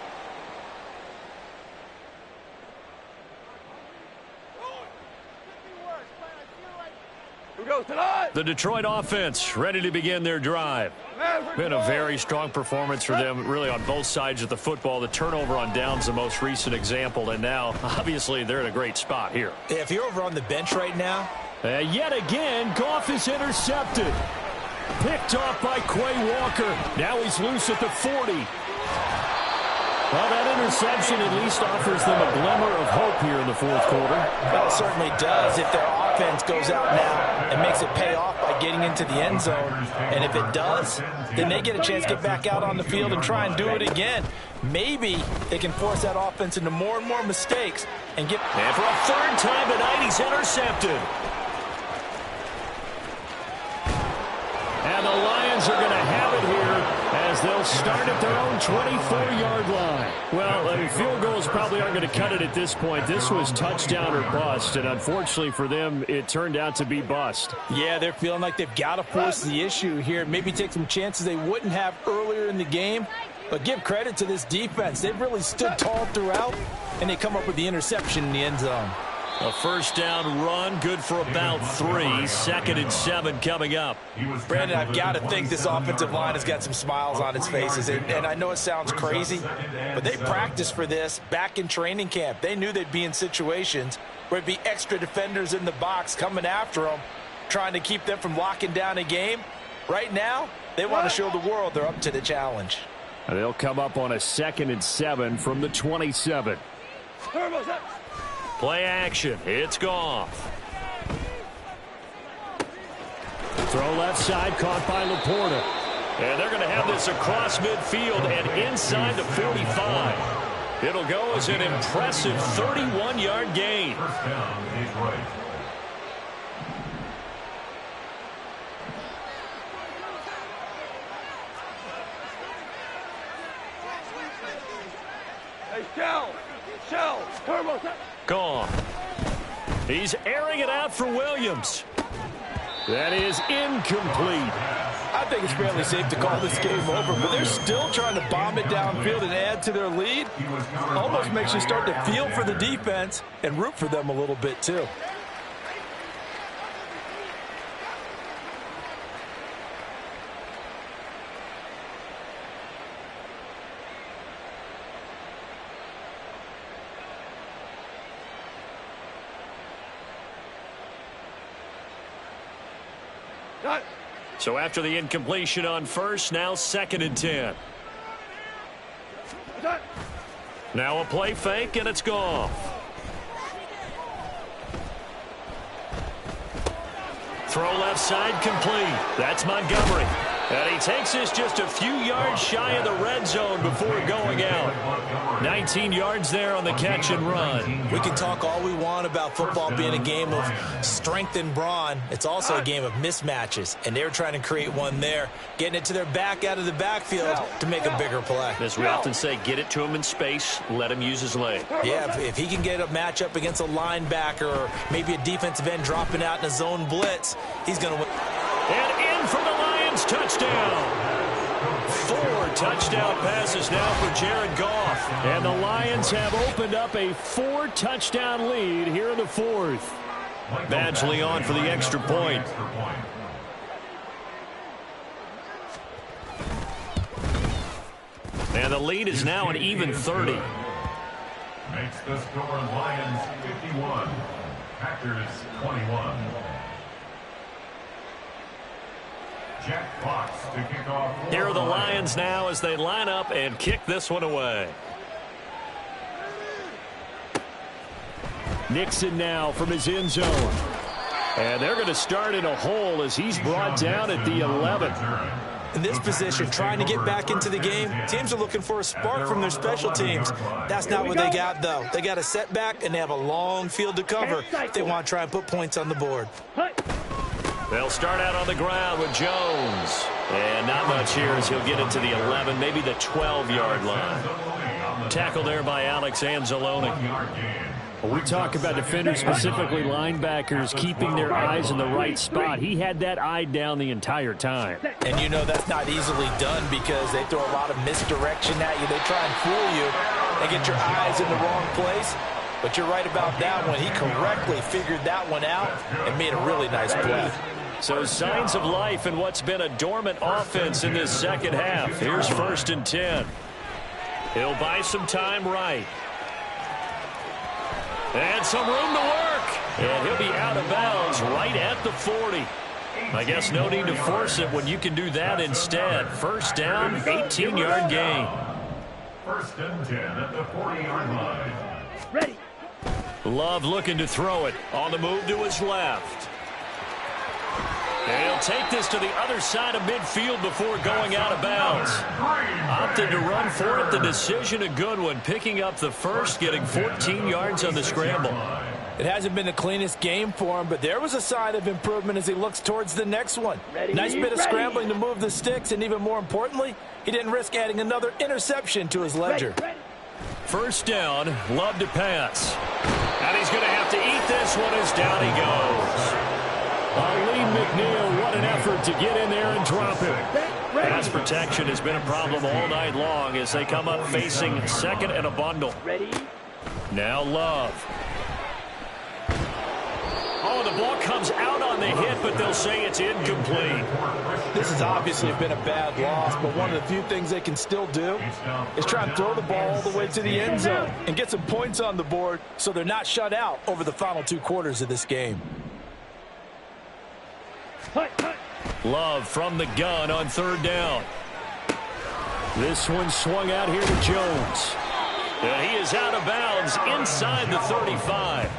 The Detroit offense ready to begin their drive. Been a very strong performance for them, really, on both sides of the football. The turnover on downs, the most recent example, and now, obviously, they're in a great spot here.
Yeah, if you're over on the bench right now.
Yet again, Goff is intercepted. Picked off by Quay Walker. Now he's loose at the 40. Well, that interception at least offers them a glimmer of hope here in the 4th quarter.
Well, it certainly does if their offense goes out now and makes it pay off by getting into the end zone. And if it does, then they get a chance to get back out on the field and try and do it again. Maybe they can force that offense into more and more mistakes and get...
And for a 3rd time tonight, he's intercepted. And the Lions are going to have it here as they'll start at their own 24-yard line. Well, field goals probably aren't going to cut it at this point. This was touchdown or bust, and unfortunately for them, it turned out to be bust.
Yeah, they're feeling like they've got to force the issue here. Maybe take some chances they wouldn't have earlier in the game. But give credit to this defense. They've really stood tall throughout, and they come up with the interception in the end zone.
A 1st down run, good for about 3. 2nd and 7 coming up.
Brandon, I've got to think this offensive line has got some smiles on its faces. And I know it sounds crazy, but they practiced for this back in training camp. They knew they'd be in situations where it'd be extra defenders in the box coming after them, trying to keep them from locking down a game. Right now, they want to show the world they're up to the challenge.
They'll come up on a 2nd and 7 from the 27.
Play action. It's Goff.
Throw left side, caught by Laporta.
And they're going to have this across midfield and inside the 45. It'll go as an impressive 31-yard gain.
1st down, Detroit.
Hey, Shell, Turbo.
Gone. He's airing it out for Williams.
That is incomplete.
I think it's fairly safe to call this game over, but they're still trying to bomb it downfield and add to their lead. Almost makes you start to feel for the defense and root for them a little bit, too.
So after the incompletion on 1st, now 2nd and 10. Now a play fake, and it's Goff. Throw left side complete. That's Montgomery. And he takes this just a few yards shy of the red zone before going out. 19 yards there on the catch and run.
We can talk all we want about football being a game of strength and brawn. It's also a game of mismatches, and they're trying to create one there, getting it to their back out of the backfield to make a bigger play.
As we often say, get it to him in space, let him use his leg.
Yeah, if he can get a matchup against a linebacker or maybe a defensive end dropping out in a zone blitz, he's going to win.
And in for the Lions, touchdown. 4 touchdown passes now for Jared Goff. And the Lions have opened up a 4-touchdown lead here in the 4th. Badgley on for the extra point. And the lead is now an even 30.
Makes the score Lions 51, Packers 21. Jack Fox to kick off.
Here are the Lions now as they line up and kick this one away. Nixon now from his end zone. And they're going to start in a hole as he's brought down at the 11.
In this position, trying to get back into the game, teams are looking for a spark from their special teams. That's not what they got, though. They got a setback, and they have a long field to cover if they want to try and put points on the board.
They'll start out on the ground with Jones. And not much here as he'll get it to the 11, maybe the 12-yard line. Tackle there by Alex Anzalone.
Well, we talk about defenders, specifically linebackers, keeping their eyes in the right spot. He had that eye down the entire time.
And you know that's not easily done because they throw a lot of misdirection at you. They try and fool you and get your eyes in the wrong place. But you're right about that one. He correctly figured that one out and made a really nice play.
So signs of life in what's been a dormant offense in this second half. Here's 1st and 10. He'll buy some time right. And some room to work. And he'll be out of bounds right at the 40. I guess no need to force it when you can do that instead. 1st down, 18-yard gain.
1st and 10 at the 40-yard line.
Ready.
Love looking to throw it. On the move to his left. And he'll take this to the other side of midfield before going out of bounds. Opted to run for it. The decision a good one. Picking up the first, getting 14 yards on the scramble.
It hasn't been the cleanest game for him, but there was a sign of improvement as he looks towards the next one. Nice bit of scrambling to move the sticks, and even more importantly, he didn't risk adding another interception to his ledger.
1st down, Love to pass. And he's going to have to eat this one as down he goes. Lee McNeil, what an effort to get in there and drop it. Pass protection has been a problem all night long as they come up facing 2nd and a bundle. Now Love. Oh, the ball comes out on the hit, but they'll say it's incomplete.
This has obviously been a bad loss, but one of the few things they can still do is try and throw the ball all the way to the end zone and get some points on the board so they're not shut out over the final 2 quarters of this game.
Love from the gun on 3rd down. This one swung out here to Jones. And he is out of bounds inside the 35.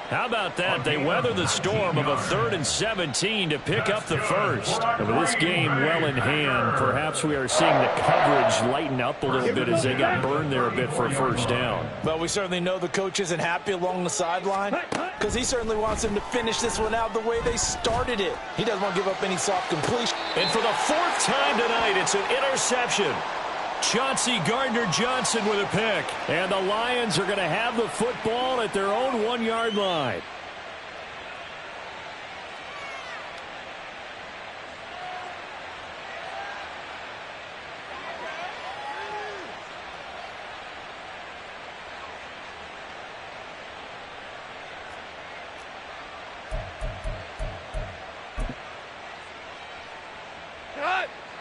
How about that? They weather the storm of a 3rd and 17 to pick up the first. And with this game well in hand, perhaps we are seeing the coverage lighten up a little bit as they got burned there a bit for a 1st down.
Well, we certainly know the coach isn't happy along the sideline because he certainly wants them to finish this one out the way they started it. He doesn't want to give up any soft completion.
And for the 4th time tonight, it's an interception. Chauncey Gardner-Johnson with a pick. And the Lions are going to have the football at their own 1-yard line.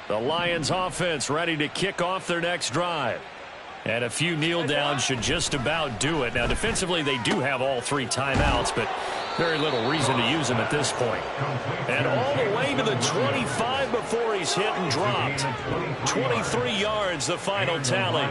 The Lions offense ready to kick off their next drive. And a few kneel downs should just about do it. Now, defensively, they do have all 3 timeouts, but very little reason to use them at this point. And all the way to the 25 before he's hit and dropped. 23 yards, the final tally.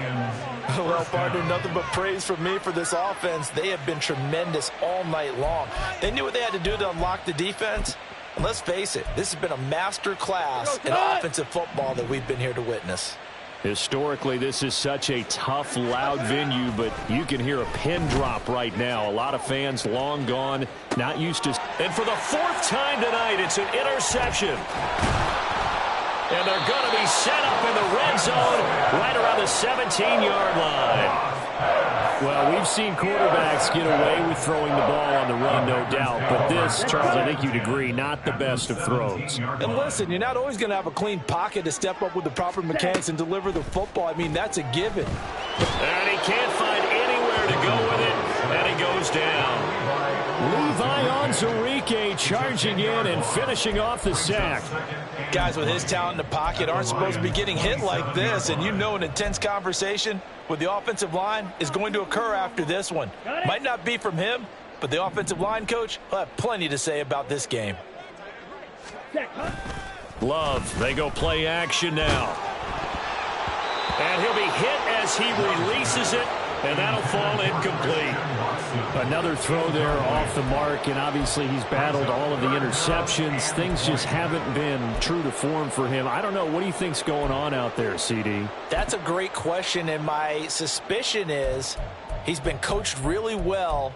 Well, partner, nothing but praise from me for this offense. They have been tremendous all night long. They knew what they had to do to unlock the defense. And let's face it, this has been a master class in offensive football that we've been here to witness.
Historically, this is such a tough, loud venue, but you can hear a pin drop right now. A lot of fans long gone, not used to.
And for the fourth time tonight, it's an interception. And they're going to be set up in the red zone right around the 17-yard line.
Well, we've seen quarterbacks get away with throwing the ball on the run, no doubt. But this, Charles, I think you'd agree, not the best of throws.
And listen, you're not always going to have a clean pocket to step up with the proper mechanics and deliver the football. I mean, that's a given.
And he can't find anywhere to go with it, and he goes down.
Levi Onwuzurike charging in and finishing off the sack.
Guys with his talent in the pocket aren't supposed to be getting hit like this, and you know an intense conversation with the offensive line is going to occur after this one. Might not be from him, but the offensive line coach will have plenty to say about this game.
Love, they go play action now. And he'll be hit as he releases it, and that'll fall incomplete.
Another throw there off the mark, and obviously he's battled all of the interceptions. Things just haven't been true to form for him. I don't know. What do you think's going on out there, CD?
That's a great question, and my suspicion is he's been coached really well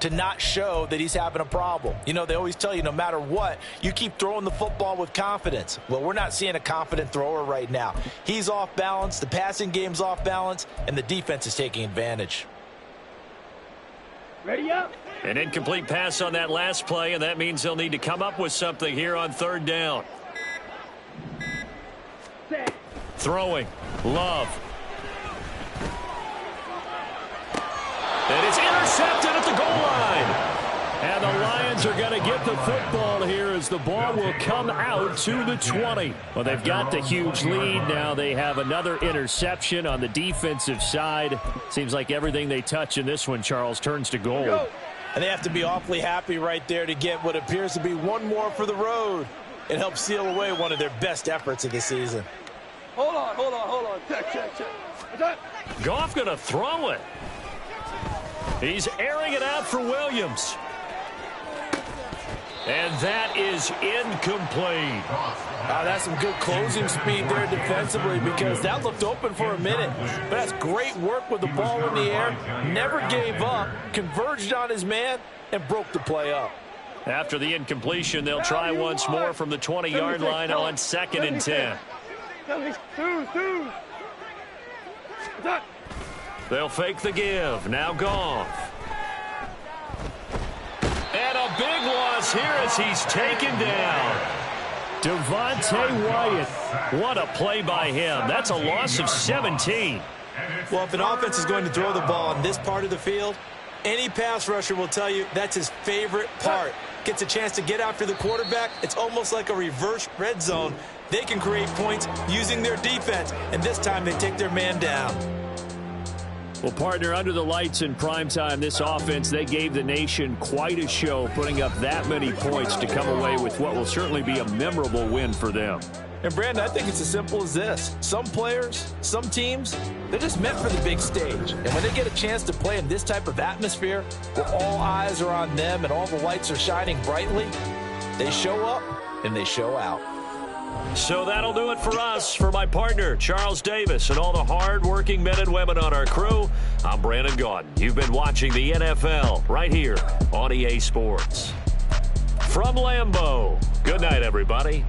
to not show that he's having a problem. You know, they always tell you no matter what, you keep throwing the football with confidence. Well, we're not seeing a confident thrower right now. He's off balance, the passing game's off balance, and the defense is taking advantage.
Ready up.
An incomplete pass on that last play, and that means they'll need to come up with something here on third down. Throwing. Love. And it's intercepted at the goal line.
And the Lions are going to get the football here as the ball will come out to the 20. Well, they've got the huge lead. Now they have another interception on the defensive side. Seems like everything they touch in this one, Charles, turns to gold.
And they have to be awfully happy right there to get what appears to be one more for the road. It helps seal away one of their best efforts of the season.
Hold on. Check.
Goff going to throw it. He's airing it out for Williams. And that is incomplete.
That's some good closing speed there defensively because that looked open for a minute. But that's great work with the ball in the air. Never gave up, converged on his man, and broke the play up.
After the incompletion, they'll try once more from the 20-yard line on 2nd and 10. They'll fake the give. Now Goff. And a big loss here as he's taken down.
Devontae Wyatt.
What a play by him. That's a loss of 17.
Well, if an offense is going to throw the ball in this part of the field, any pass rusher will tell you that's his favorite part. Gets a chance to get after the quarterback. It's almost like a reverse red zone. They can create points using their defense, and this time they take their man down.
Well, partner, under the lights in primetime, this offense, they gave the nation quite a show, putting up that many points to come away with what will certainly be a memorable win for them.
And, Brandon, I think it's as simple as this. Some players, some teams, they're just meant for the big stage. And when they get a chance to play in this type of atmosphere where all eyes are on them and all the lights are shining brightly, they show up and they show out.
So that'll do it for us. For my partner, Charles Davis, and all the hard-working men and women on our crew, I'm Brandon Gaudin. You've been watching the NFL right here on EA Sports. From Lambeau, good night, everybody.